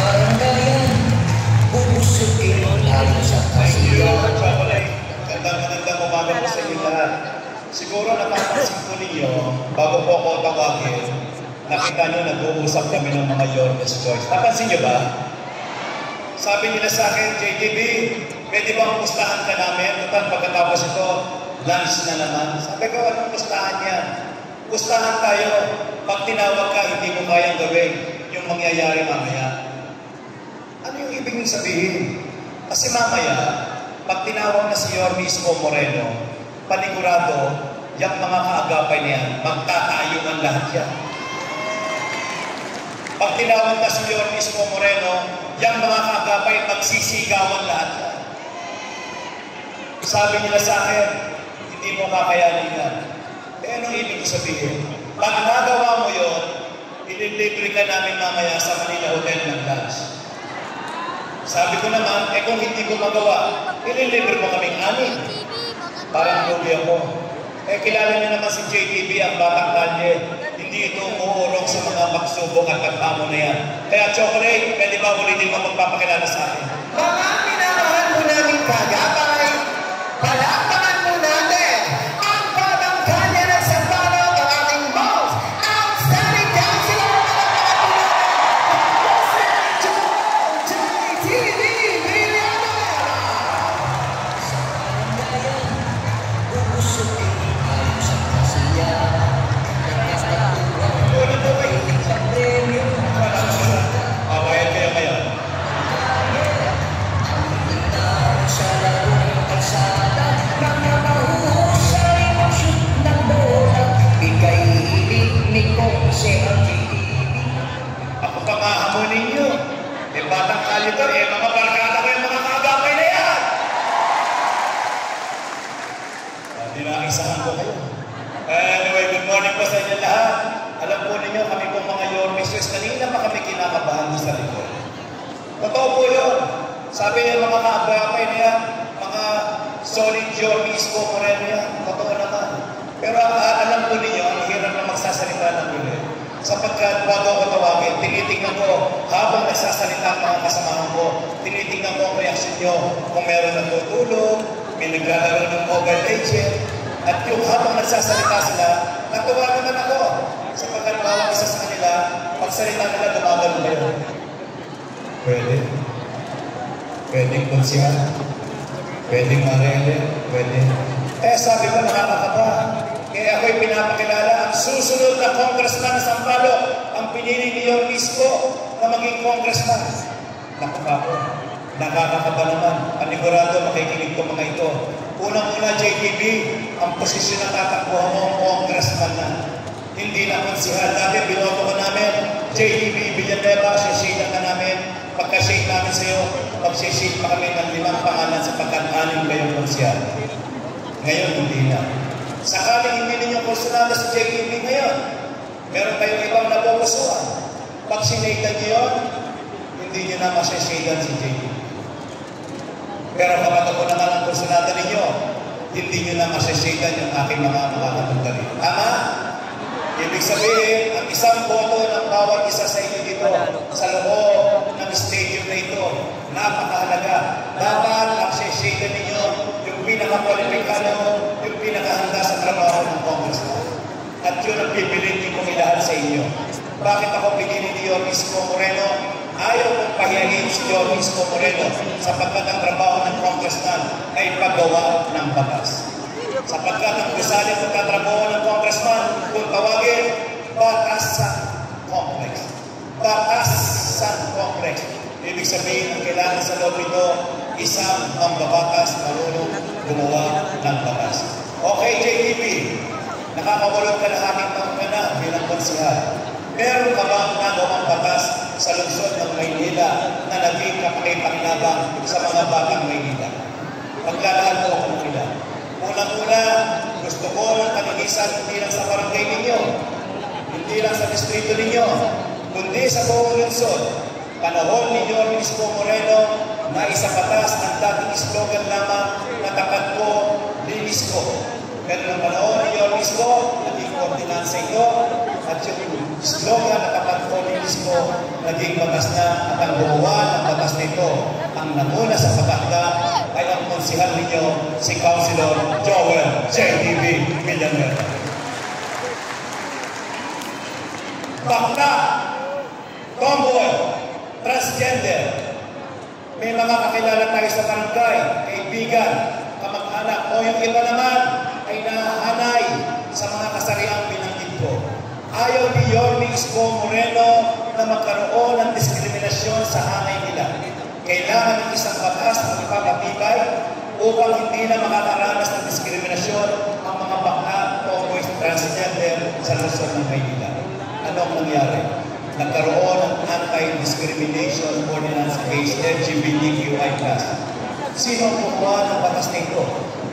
barangayan, bubusukin tayo sa kasiyahan. Magandang umaga po sa inyo lahat. Siguro napapansin po ninyo, bago po ako tawagin, nakita nyo nag-uusap kami ng mga Yormes Boys. Napansin nyo ba? Sabi nila sa akin, JTB, pwede bang pustahan ka namin? Total, pagkatapos ito, lunch na naman. Sabi ko, anong pustahan yan? Pustahan tayo. Pag tinawag ka, hindi mo kayang gawin yung mangyayari mamaya. Ano yung ibig nyo sabihin? Kasi mamaya, pag tinawag na si Yormes Moreno, panigurado, yung mga kaagapay niya, magtatayuan lahat yan. Pag tinawag na si Yormes Moreno, yung mga kaagapay, magsisigawan lahat yan. Sabi nila sa akin, hindi mo kakayanin yan. Anong ibig sabihin? Pag nagawa mo yun, ililibre ka namin mamaya sa Manila Hotel ng lunch. Sabi ko naman, kung hindi ko magawa, ililibre mo kaming anin. Parang lubi ako. Kilala niyo naman si JTB, ang batang kalye. Hindi ito umuurong sa mga magsubok at pagpamo na yan. Kaya Chocolate, pwede ba ulitin mo magpapakilala sa akin? Mga minamahal mo namin kagapay, palakpakan mo natin ang batang kalye ng Sambalo, ang ating most outstanding counselor ng JTB Villanueva. Sa barangayan, bubusukin tayo sa kasiyahan. Ano po kayo? Sa premyo, Abayan kayo ngayon. sa larong kalsada, mga mahuhusay ang shoot ng bola. Ika'y hilig ni Kongse ang JTB. Ako pa mahamon ninyo. Batang kalye to, mga barkada ko yung mga kaagapay na yan. Dinaisahan ko kayo. Anyway, good morning po sa inyo lahat. Alam po ninyo, kami po mga Yormes Boys, kanina pa kami kinakabahan sa likod. Totoo po yun. Sabi niya mga kaagapay na yan, mga solid Yormes Moreno yan. Totoo naman. Pero alam po ninyo, ang hirap na magsasalita ng ulit. Sapagkat bago ako tawagin, tinitingnan ko habang nagsasalita ang mga kasamahan ko, tinitingnan ko ang reaksyon nyo. Kung meron natutulog, may naglalaro ng mobile legend, at yung habang nagsasalita sila, natuwa naman ako. Sapagkat bawang isa sa kanila, pagsalita nila, gumagano kayo. Pwede. Pwedeng konsyal. Pwedeng marele. Pwede. Sabi ko, nakakakaba. Kaya ako'y pinapakilala ang susunod na congressman sa Sambalo, ang pinili ni Yormes na maging congressman. Naku ako, nakakakaba naman. Panigurado, makikinig ko mga ito. Unang-una, JTB, ang posisyon na tatakbuhan mo, congressman na. Hindi na konsihal. Dati, binoto ko namin, JTB Villanueva, sisilan ka namin. Pagka-shake namin sa iyo, magsishake pa kami ng 5 pangalan sa pagkakanin kayong konsihal. Ngayon, hindi na. Sakaling hindi ninyo konsunada sa JTB ngayon, meron kayong ibang napupusuan. Pag sinaydan nyo yun, hindi nyo na masisaydan si JTB. Pero kapag ako naman ang konsunada ninyo, hindi nyo na masisaydan yung aking mga makakatundali. Tama? Ibig sabihin, ang isang boto ng bawat isa sa inyo dito, sa loob ng stadium na ito, napakahalaga. Dapat masisaydan ninyo yung pinaka-kwalipikado, yung pinakahanda sa trabaho ng Congressman. At yun ang pipilit niyo kong ilahan sa inyo. Bakit ako pinili ni Yormes Moreno? Ayaw kong pahiyahin si Yormes Moreno sapagkat ang trabaho ng Congressman ay paggawa ng batas. Sapagkat ang gusali ng katrabaho ng Congressman, kung tawagin, batasan complex. Batasan complex. Ibig sabihin, ang kailangan sa loob ito, isang mambabatas, marunong gumawa ng batas. Okay, JTB, nakakawalong kalahating taon ka na bilang konsihal. Meron ka ba ang nagawang batas sa lungsod ng Maynila na naging kapakipakinabang sa mga batang Maynila? Paglalaan mo ako ng ilan. Unang-una, gusto ko ng kalinisan hindi lang sa barangay ninyo, hindi lang sa distrito ninyo, kundi sa buong lungsod. Panahon ni Yormes Moreno na isapatas ang dating slogan lamang na tapat ko, linis ko. Pero ng panahon ni Yormes naging ordinansa ito at yung slogan na tapat ko, linis mismo naging batas na at ang gumawa ng batas nito. Ang namuna sa patakda ay ang konsihal ninyo, si Councilor Joel JTV Villanueva. Bakla, tomboy, transgender. May mga kakilala tayo sa barangay, kaibigan, kamag-anak, o yung iba naman ay nahanay sa mga kasariang binanggit ko. Ayaw ni Yorme Isko Moreno na magkaroon ng diskriminasyon sa hanay nila. Kailangan ng isang batas na ipapatibay upang hindi na makakaranas ng diskriminasyon ang mga bakla, tomboy, transgender sa Luzon ng Maynila. Ano ang nangyari? Nagkaroon ng anti-discrimination ordinance against LGBTQI+. Sino ang gumawa ng batas nito?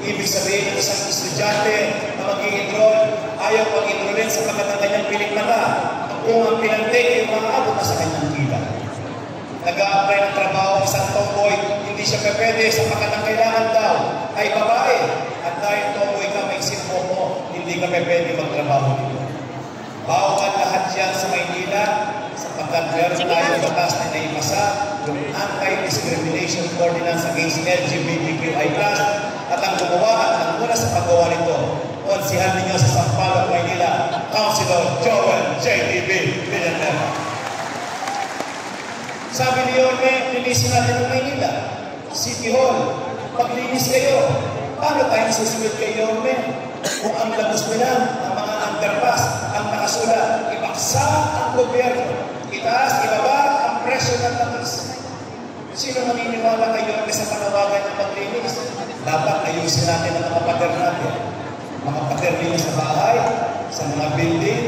Ibig sabihin ng isang estudyante na mag-i-enroll, ayaw pag-enrollin sa ng kanyang piling mata. Kung ang pinantig ay umaabot na sa kanyang kila. Nag-a-apply ng trabaho ng isang tomboy, hindi siya pwede sa ng kailangan daw ay babae. At dahil tomboy ka, may sinpo mo, hindi ka pwede magtrabaho dito. Bawal lahat yan sa Maynila sapagkat meron tayong batas na naipasa yung Anti-Discrimination Ordinance Against LGBTQI+, at ang gumawa at ang muna sa paggawa nito, konsihan ninyo sa Sampaloc, Maynila, Councilor Joel JTV Villanueva. Sabi ni Yorme, linisin natin ang Maynila. City Hall, paglinis kayo. Paano tayo susunod kay Yorme? Kung ang labos nila, ang mga underpass, ang nakasulat, ibaksa ang gobyerno. Itaas, ibaba ang presyo ng langis. Sino maniniwala kay Yorme sa panawagan ng paglinis? Dapat ayusin natin ang mga pader natin. Mga pader ninyo sa bahay, sa mga building,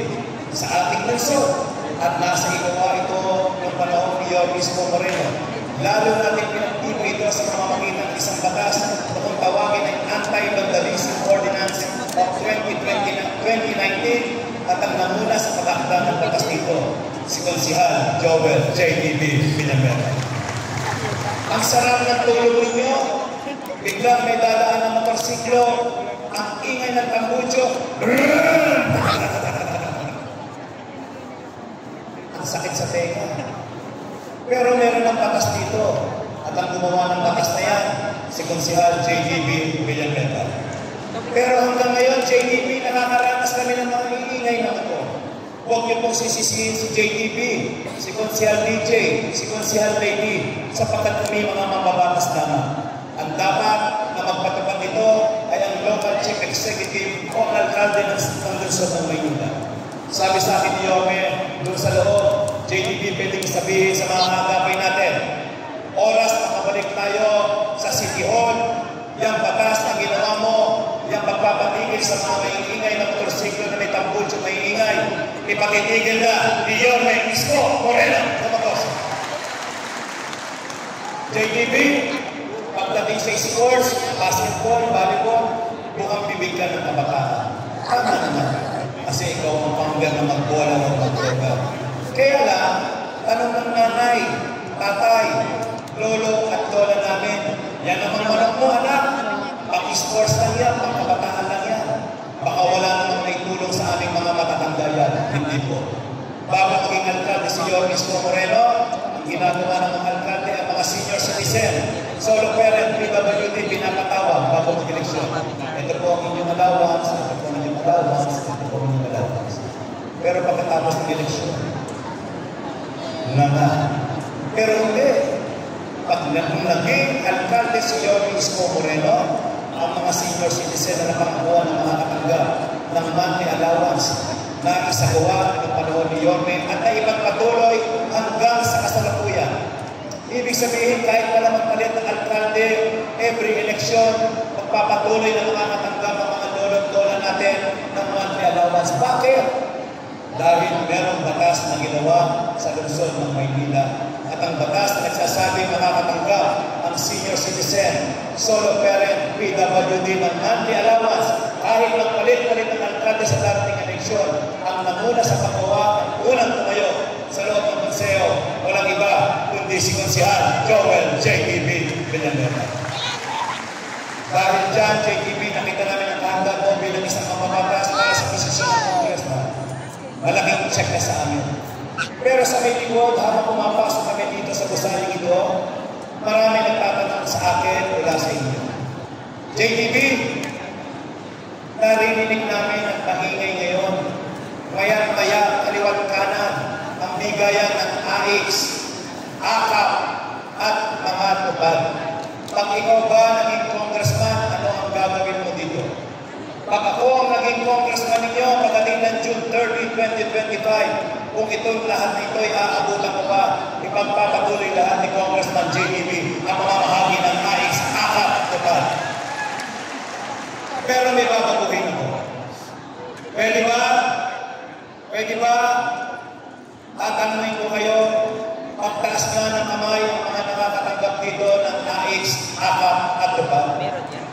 sa ating lungsod. At nasa igawa ito ng panahon ni Yorme Isko Moreno. Lalo natin pinagtibay ito sa pamamagitan ng isang batas na kung tawagin ay Anti-Vandalism Ordinance of 2019 at ang namuna sa patakda ng batas nito, si Konsihal Joel JTV Villanueva. Ang sarap ng tulog ninyo, biglang may dadaan ng motorsiklo, ang ingay ng tambudyo, ang sakit sa tenga. Pero meron ng batas dito. At ang gumawa ng batas na yan, si Konsihal JTV Villanueva. Pero hanggang ngayon, JTV, nakakaranas kami ng mga iingay na ito. Huwag niyo pong sisisihin si JTV, si Konsihal DJ, si Konsihal Lady, sapagkat kami mga mababatas naman. Ang dapat na magpatupad nito ay ang local chief executive o alkalde ng Luzon ng Maynila. Sabi sa akin ni Yorme, doon sa loob, JTV pwedeng sabihin sa mga agapay natin, oras makabalik tayo sa City Hall, yung batas na ginawa mo, yung pagpapatigil sa mga maiingay na motorsiklo na may tambudyo maiingay, ipatitigil na ni Yorme Isko Moreno. Kapagos. JTV, pagdating sa sports, basketball, volleyball, bukang bibig ka ng kabataan. Tama naman. Kasi ikaw ang panggan na magbola o magbola. Kaya lang, tanong ng nanay, tatay, lolo at lola namin, yan naman manok mo, anak. Pang-sports lang yan, pang-kabataan lang yan. Baka wala namang naitulong sa aming mga matatanda yan. Hindi po. Bago maging alkalde si Yorme Isko Moreno, ang ginagawa ng mga alkalde ang mga senior citizen, solo parent, PWD, pinapatawag bago mag-eleksyon. Ito po ang inyong allowance, ito po ang inyong allowance, ito po ang inyong allowance. Pero pagkatapos ng eleksyon, pero hindi. Pag naging alkalde si Yorme Isko Moreno, ang mga senior citizen na nakakuha ng mga katanggap ng monthly allowance na isagawa ng panahon ni Yorme at na ipagpatuloy hanggang sa kasalukuyan. Ibig sabihin, kahit pala magpalit ng alkalde, every election, magpapatuloy ng mga katanggap ng mga lolo-lola natin ng monthly allowance. Bakit? Dahil merong batas na ginawa sa lungsod ng Maynila. At ang batas na nagsasabi makakatanggap ang senior citizen, solo parent, PWD ng monthly allowance. Kahit magpalit-palit ng alkalde sa darating eleksyon, ang namuna sa paggawa, ang unang tumayo sa loob ng konseo, walang iba kundi si Konsihal Joel JTV Villanueva. Dahil dyan, JTV, nakita namin ang kahanggan mo bilang isang mamabatas para sa posisyon ng Congressman. Malaking check na sa amin. Pero sa may likod, habang pumapasok kami dito sa gusaling ito, marami nagtatanong sa akin mula sa inyo. JTB, narinig namin ang pahingay ngayon. Maya-maya, kaliwat kanan, ang bigayan ng AX, AKAP, at mga tubad. Pag ikaw ba naging congressman, ano ang gagawin mo dito? Pag ako ang naging congressman ninyo, pagdating ng June 30, 2025, kung itong lahat nito ay aabutan ko pa, ipagpapatuloy lahat ni Congressman JTB ang mga mahagi ng AX, AKAP, at tubad. Pero may babaguhin ako. Pwede ba? Pwede ba? Tatanungin ko kayo, pagtaas nga ng kamay ang mga nakakatanggap dito ng AX, AKAP, at tubad. Meron yan.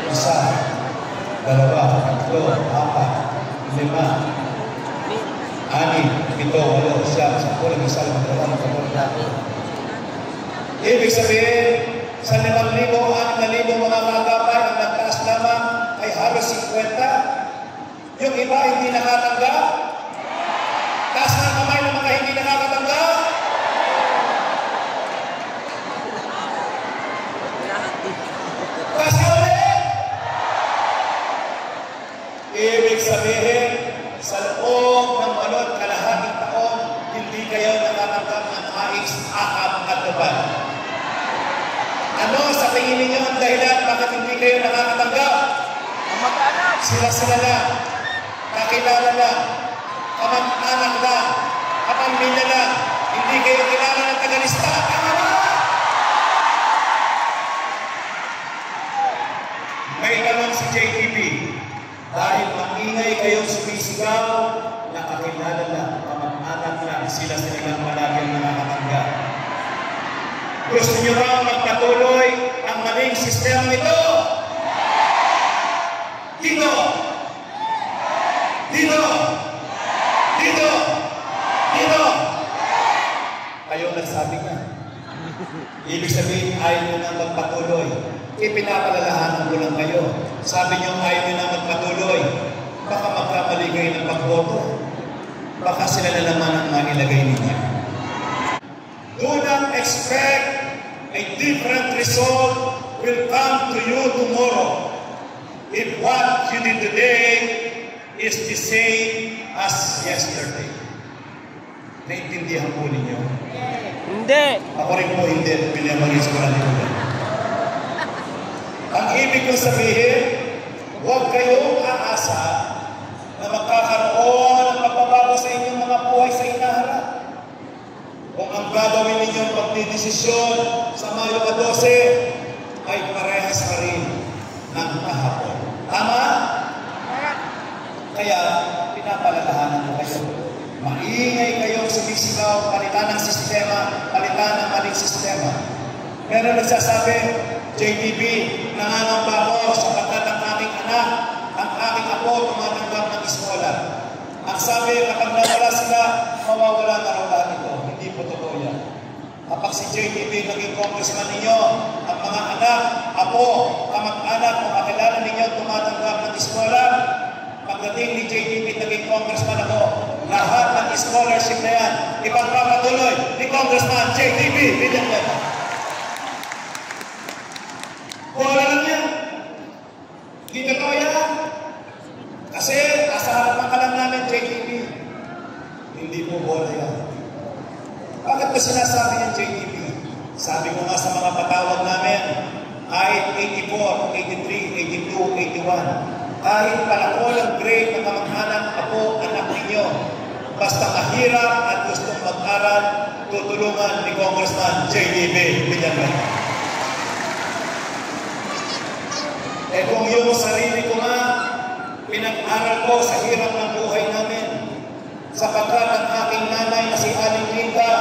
Isa, dalawa, tatlo, apat, lima, anim, pito, walo, siyam, sampu, isa, dalawa, tatlo. Ibig sabihin, sa 5,000, 6,000 mga kagapay ang nagtaas lamang ay halos 50. Yung iba hindi nakatanggap. Taas ng kamay ng mga hindi nakakatanggap. Taas na ulit. Ibig sabihin, sa loob ng kalahating taon, hindi kayo nakatanggap ng AX, AKAP, at tubad. Ano sa tingin ninyo ang dahilan bakit hindi kayo nakakatanggap? Sila na, kakilala na, kamag-anak na, kapamilya na, hindi kayo kilala ng tagalista. Tama ba? May tanong si JTB, dahil maingay kayong sumisigaw, nakakilala na, kamag-anak na, sila lang palagi ang nakakatanggap. Gusto nyo ba magpatuloy ang maling sistema nito? Dito! Dito! Dito! Dito! Kayo nagsabi nga. Ibig sabihin, ayaw nyo na magpatuloy. Ipinapalalahanan ko lang kayo. Sabi nyo, ayaw nyo na magpatuloy. Baka magkamali kayo ng pagboto. Baka sila na naman ang manilagay ninyo. Do not expect a different result will come to you tomorrow if what you did today is the same as yesterday. Naintindihan po ninyo? Hindi. Ako rin po hindi. Pinamaris ko lang ito. Ang ibig kong sabihin, huwag kayong aasa na magkakaroon ng pagbabago sa inyong mga buhay sa inaharap. Kung ang gagawin ninyong pagdidesisyon sa Mayo 12 ay parehas pa rin ng kahapon. Tama? Kaya, pinapalalahanan ko kayo. Maingay kayong sumisigaw, palitan ng sistema, palitan ng maling sistema. Pero nagsasabi, JTB, nangangamba ako sapagkat ang aking anak, ang aking apo, tumatanggap ng iskola. Ang sabi, kapag nawala sila, mawawala na raw lahat ito. Hindi po totoo yan. Kapag si JTB naging congressman ninyo, ang mga anak, apo, kamag-anak, kung kakilala ninyo, tumatanggap ng iskola, pagdating ni JTB naging congressman ako, lahat ng scholarship na yan, ipagpapatuloy ni Congressman JTB. Bilang yan. Wala lang yan. Hindi totoo yan. Kasi, nasa harapan ka lang namin, JTB. Hindi po bola yan. Bakit ba sinasabi ng JTB? Sabi ko nga sa mga patawag namin, kahit 84, 83, 82, 81, kahit palako ng grade na kamag-anak, apo, anak ninyo, basta mahirap at gustong mag-aral, tutulungan ni Congressman JTB. Binyagan. Kung yung sarili ko nga, pinag-aral ko sa hirap ng buhay namin, sapagkat ang aking nanay na si Aling Linda,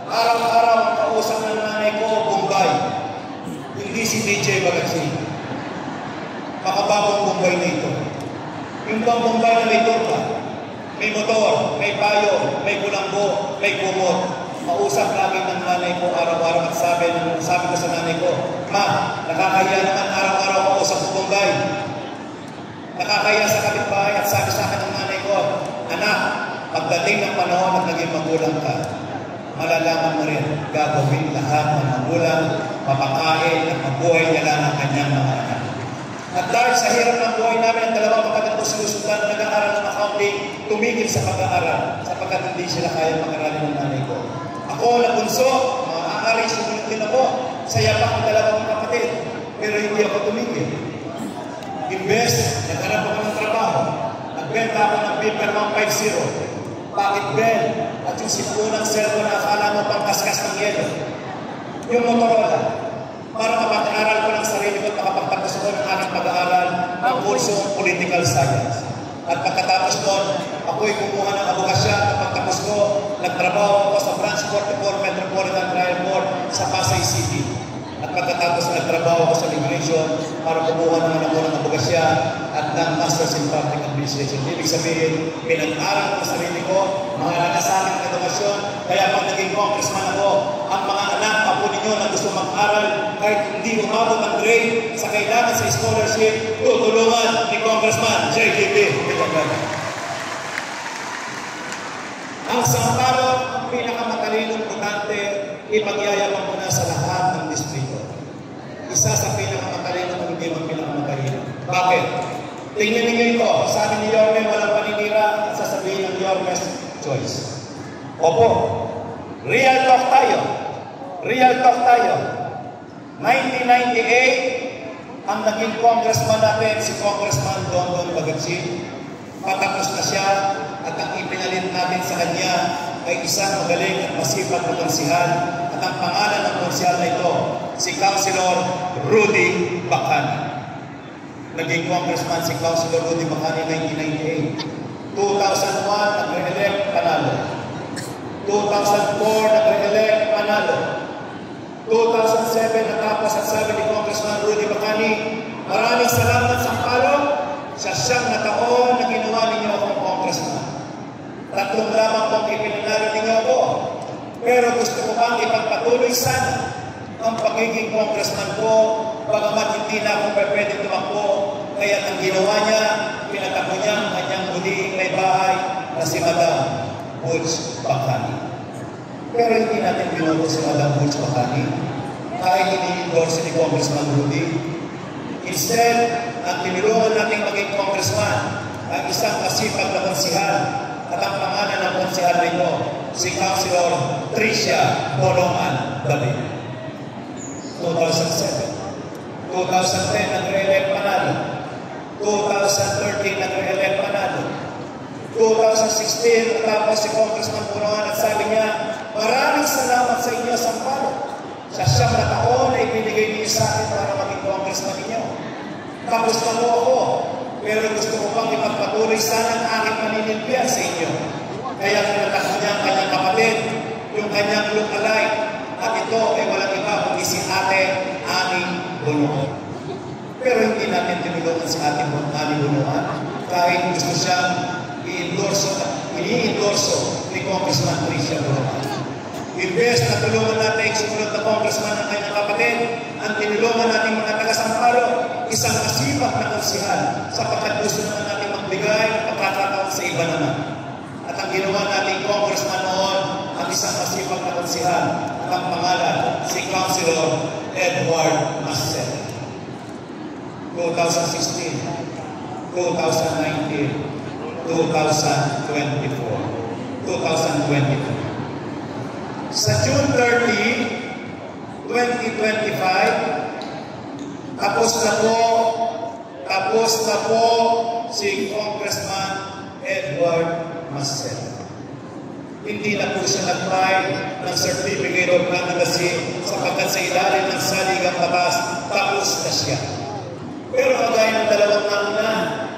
araw-araw ang kausap ng nanay ko, Bombay. Hindi si DJ Bagasin. Makabagong Bombay na ito. Yung bang Bombay na may turba, may motor, may payo, may bulanggo, may kumot. Mausap lagi ng nanay ko araw-araw at sabi ko sa nanay ko, Ma, nakakahiya naman araw-araw mausap sa Bombay. Nakakahiya sa kapitbahay at sabi sa akin ng nanay ko, pagdating ng panahon at naging magulang ka, malalaman mo rin, gagawin lahat ng magulang, mapakain at mabuhay niya lang ang kanyang mga anak. At dahil sa hirap ng buhay namin, ang dalawang kapatid ko sinusundan, nag-aaral ng accounting, tumigil sa pag-aaral, sapagkat hindi sila kaya mag-aralin ng nanay ko. Ako na bunso, maaari sumunod din ako sa yapak ng dalawang kapatid, pero hindi ako tumigil. Imbes, naghanap ako ng trabaho, nagbenta ako ng paper 150. Bakit Ben? At yung sipunang cellphone na akala mo pang kaskas ng yelo. Yung Motorola, para mapag-aaral ko ng sarili ko at makapagtapos ko ng aking pag-aaral ng kursong political science. At pagkatapos doon, ako'y kumuha ng abogasya at pagtapos ko, nagtrabaho ako sa Branch 44 Metropolitan Trial Court sa Pasay City. At pagkatapos nagtrabaho ako sa immigration para kumuha naman ako ng abogasya at ng Masters in Public Administration. Ibig sabihin, pinag-aral ko sa sarili ko, mga nakasaling ng edukasyon, kaya pag naging congressman ako, ang mga anak, apo ninyo na gusto mag-aral, kahit hindi umabot ang grade sa kailangan sa scholarship, tutulungan ni Congressman JDP. Ang sampalo, ang pinakamatalinong butante, ipagyayabang mo na sa lahat ng distrito. Isa sa pinakamatalinong, hindi mo pinakamatalinong. Bakit? Tingnan ninyo ito. Sabi ni Yorme, walang paninira, at sasabihin ng Yorme's choice. Opo, real talk tayo. Real talk tayo. 1998, ang naging congressman natin, si Congressman Dondon Bagatsing. Patapos na siya at ang ipinalit natin sa kanya ay isang magaling at masipag na konsihan at ang pangalan ng konsihan na ito, si Councilor Rudy Bacani. Naging congressman si Councilor Rudy Bacani 1998. 2001, nag-re-elect, panalo. 2004, nag-re-elect, panalo. 2007, natapos at sabi ni Congressman Rudy Bacani, maraming salamat sa palo sa siyang na taon na ginawa ninyo akong congressman. 3 lamang pong ipinanalo ninyo ako. Pero gusto ko bang ipagpatuloy sana ang pagiging congressman ko, bagamat hindi na akong pwede tumakbo. Kaya ang ginawa niya, pinatakbo niya ang kanyang muling may bahay na si Madam Butch Bacani. Pero hindi natin binoto si Madam Butch Bacani kahit ini-endorse ni Congressman Rudy. Instead, ang tinulungan natin maging congressman ang isang masipag na konsihan at ang pangalan ng konsihan nito, si Councilor Tricia Bolongan David. 2007. 2010, nag-re-elect panalo. 2013, nag-re-elect panalo. 2016, natapos si Congressman Bolongan at sabi niya, maraming salamat sa inyo, Sampalo. Sa 9 na taon na ibinigay niyo sa akin para maging congressman ninyo. Tapos na po ako, pero gusto ko pang ipagpatuloy sana ang aking paninilbihan sa inyo. Kaya kinatakbo niya ang kanyang kapatid, yung kanyang look-alike, at ito ay walang iba kundi si Ate Ani Bunuan. Pero hindi natin tinulungan si Ate Ani Bunuan kahit gusto siyang i-endorso ni Congressman Tricia Bunuan. Imbes na tulungan natin sumunod na congressman ng kanyang kapatid, ang tinulungan natin mga taga-Sampalo, isang masipag na konsihan sapagkat gusto naman natin magbigay ng pagkakataon sa iba naman. At ang ginawa natin congressman noon, ang isang masipag na konsihan at ang pangalan, si Councilor Edward Masset. 2016, 2019, 2024, 2022. Sa June 30, 2025, tapos na po si Congressman Edward Masset. Hindi na po siya nag-file ng Certificate of Candidacy sapagkat sa ilalim ng saligang labas, tapos na siya. Pero kagaya ng dalawang nauna,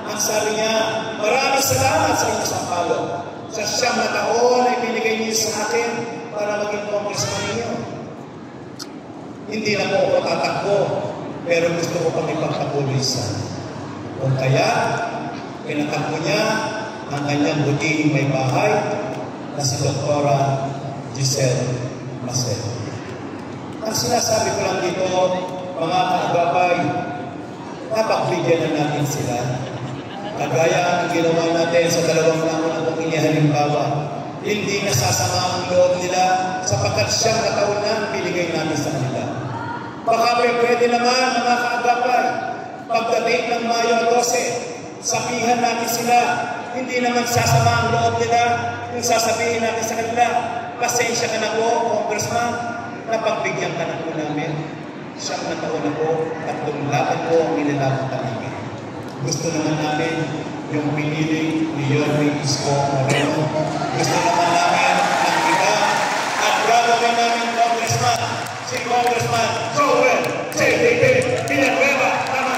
ang sabi niya, maraming salamat sa inyo, Sampalo. Sa 9 na taon ay binigay niyo sa akin para maging congressman ninyo. Hindi na po ako tatakbo, pero gusto ko pang ipagpatuloy sana. Kung kaya, pinatakbo niya ang kanyang butihing may bahay na si Dr. Giselle Masset. Ang sinasabi ko lang dito, mga kaagapay, napagbigyan na natin sila. Kagaya ang ginawa natin sa 2 taon na itong inihalimbawa. hindi nasasama ang loob nila sapagkat siyang na taon na binigay natin sa kanila. Baka pwede naman mga kaagapay, pagdating ng Mayo 12, sabihan natin sila, hindi naman sasama ang loob nila kung sasabihin natin sa kanila, pasensya ka na po, Congressman, napagbigyan ka na po namin. Siyang na taon na po, tatlong laban po ang inilaban namin. Gusto naman namin yung pinili ni Yorme Isko Moreno. Gusto naman namin ng iba at gagawin namin Congressman, si Congressman Joel JDP Villanueva. Tama.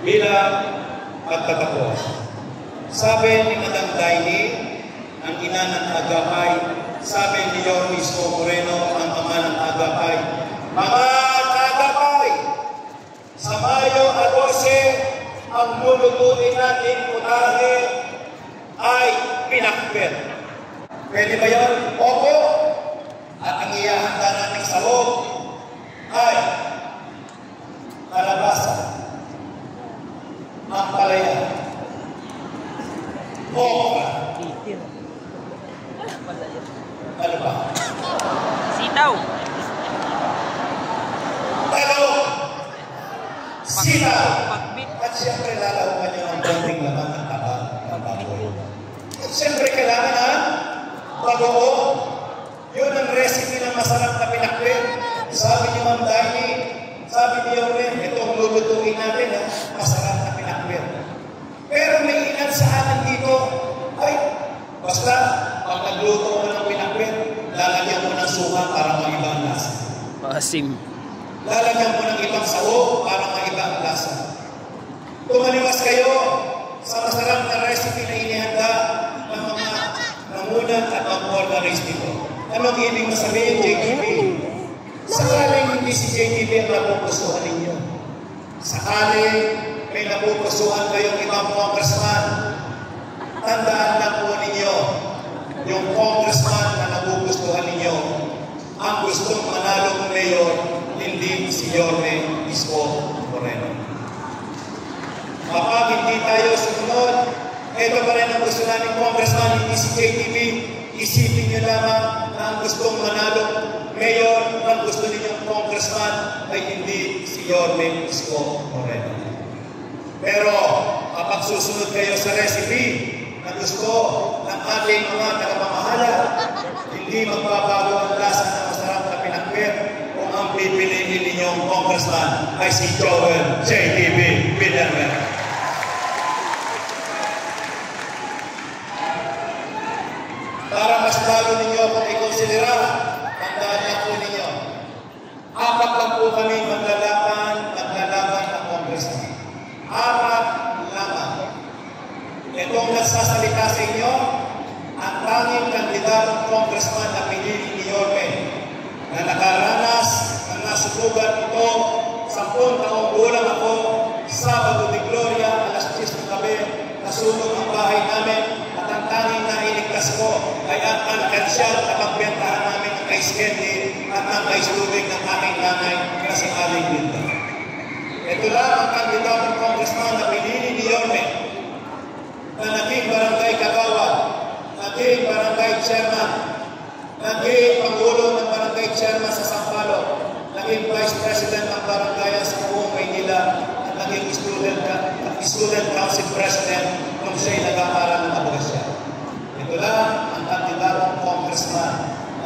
Bilang pagtatapos, sabi ni Madam Daini, ang ina ng agapay, sabi ni Yorme Isko Moreno, ang ama ng agapay, mga agapay, sa Mayo 12, ang lulutuin natin putahe ay pinakbet. Pwede ba yan? Opo. At ang iyahanda natin sa loob ay kalabasa, ang palaya, okra. Ano ba? Sitaw. Talong. Sitaw. Pagbit. At siyempre lalawan niyo ang konting laman ng taba ng baboy. At siyempre kailangan na bagoong. Yun ang recipe ng masarap na pinakbet. Sabi ni Ma'am Daini, sabi ni Yorme, itong lulutuin natin, masarap na pinakbet. Pero may ilan sa atin dito, ay, basta, pag nagluto mo ng pinakbet, lalagyan mo ng suka para maiba ang lasa. Maasim. Lalagyan mo ng ibang sawo para maiba ang lasa. Tumaliwas kayo sa masarap na recipe na inihanda ng mga nangunan at mga organized dito. Anong ibig mo sabihin, JTB? Sakaling hindi si JTB ang napupusuhan ninyo. Sakaling may napupusuhan kayong ibang congressman, tandaan lang po ninyo, yung congressman na napupusuhan ninyo, ang gustong manalong mayor, hindi si Yorme Isko Moreno. Kapag hindi tayo sumunod, ito pa rin ang gusto namin congressman, hindi si JTB. Isipin nyo lamang na ang gustong manalong mayor, ang gusto ninyong congressman ay hindi si Yorme Isko Moreno. Pero kapag susunod kayo sa recipe na gusto ng ating mga tagapamahala, hindi magbabago ang lasa ng masarap na pinakbet kung ang pipiliin ninyong congressman ay si Joel JTB Villanueva. Para mas lalo ninyo kung ikonsidera, tandaan niyo po ninyo, apat lang po kami maglalaban ng congressman. Apat lamang. Itong nagsasalita sa inyo, ang tanging kandidatong congressman na pinili ni Yorme na nakaranas ng nasubugan ito 10 taong gulang ako, Sabado de Gloria, alas 10 ng gabi, nasunog ang bahay namin at ang tanging nailigtas ko ay ang alkansyal na pagbentahan namin ng ice candy at ng ice tubig ng aming nanay na si Aling Linda. Ito lang ang kandidatong congressman na pinili ni Yorme na naging barangay kagawad, naging barangay chairman, naging pangulo ng barangay chairman sa Sampalo, naging vice president ng barangay sa buong Maynila, at naging student council president nung siya'y nag-aaral ng abogasya. Ito lang ang kandidatong congressman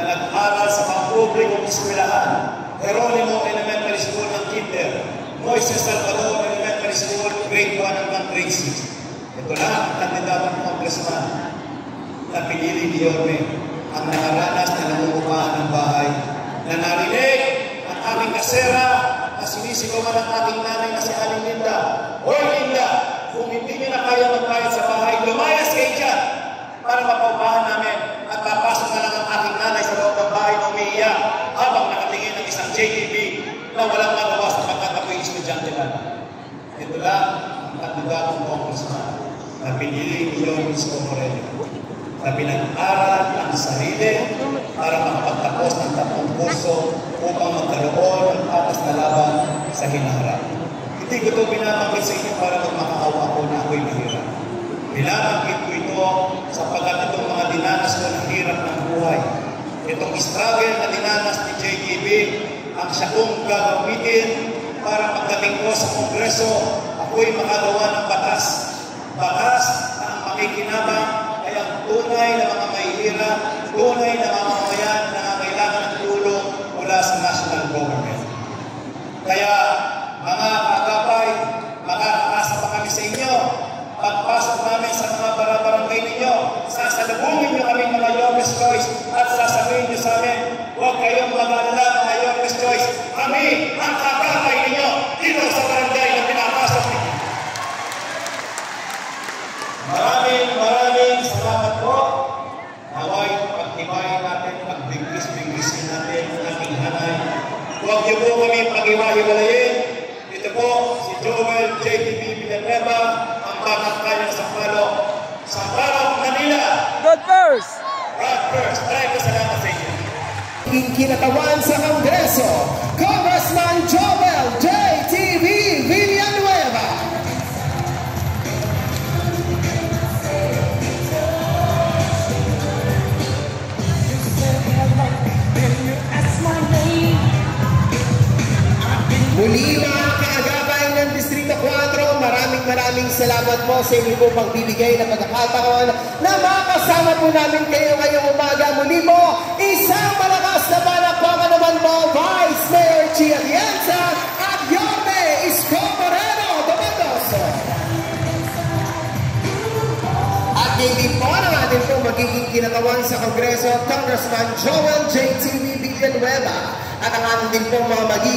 na nag-aaral sa pampublikong eskwelahan, Geronimo Elementary School ng Kinder, Moises Salvador Elementary School, grade 1 hanggang grade 6. Ito lang ang kandidatong congressman na pinili ni Yorme, ang nakaranas na nangungupahan ng bahay, na narinig ang aming kasera na sinisigawan ng ating nanay na si Aling Linda. Hoy Linda, kung hindi niyo na kaya magbayad sa bahay, lumayas kayo dyan para mapaupahan namin at papasok na lang ang ating nanay sa loob ng bahay na umiiyak habang nakatingin ng isang JTB na walang magawa sa pagkatapoy estudyante lang. Ito lang ang kandidatong congressman na pinili ni Yorme Isko Moreno na pinag-aral ang sarili para makapagtapos ng 10 kurso upang magkaroon ng patas na laban sa hinaharap. Hindi ko ito binabanggit sa inyo para magmakaawa ako na ako'y mahirap. Binabanggit ko ito sapagkat itong mga dinanas ko ng hirap ng buhay. Itong struggle na dinanas ni JTV ang siya kong gagamitin para pagdating ko sa Kongreso, ako'y makagawa ng batas. Batas na ang makikinabang ay ang tunay na mga mahihirap, tunay na mga mamayan na kailangan ng tulong mula sa national government. Kaya, mga kaagapay, makakaasa pa kami sa inyo. Pagpasok namin sa mga barangay ninyo, sasalubungin nyo kami mga Yormes Choice at sasabihin nyo sa amin, huwag kayong mag-alala mga Yormes Choice. Kami ang kaagapay ninyo dito sa barangay na pinapasok ninyo. Maraming salamat po. Naway, pagtibayin natin, pagbigis-bigisin natin ang ating hanay. Huwag niyo po kami pag-iwa-iwalayin. Ito po, si Joel JTV Villanueva, ang bakit kanyang Sampaloc, Manila. God first! God first. Maraming salamat sa inyo. Kinatawan sa Kongreso, Congressman Joel JTV Villanueva. Muli mga kaagapay ng Distrito 4, maraming salamat po sa inyo po pagbibigay na pagkakataon na makasama po namin kayo ngayong umaga. Muli po, isang malakas na palakpakan naman po, Vice Mayor Chia Atienza at Yorme Isko Moreno Domendoso. At hindi po na natin po magiging kinatawan sa Kongreso, Congressman Joel JTV Villanueva at ang ating din po mga magiging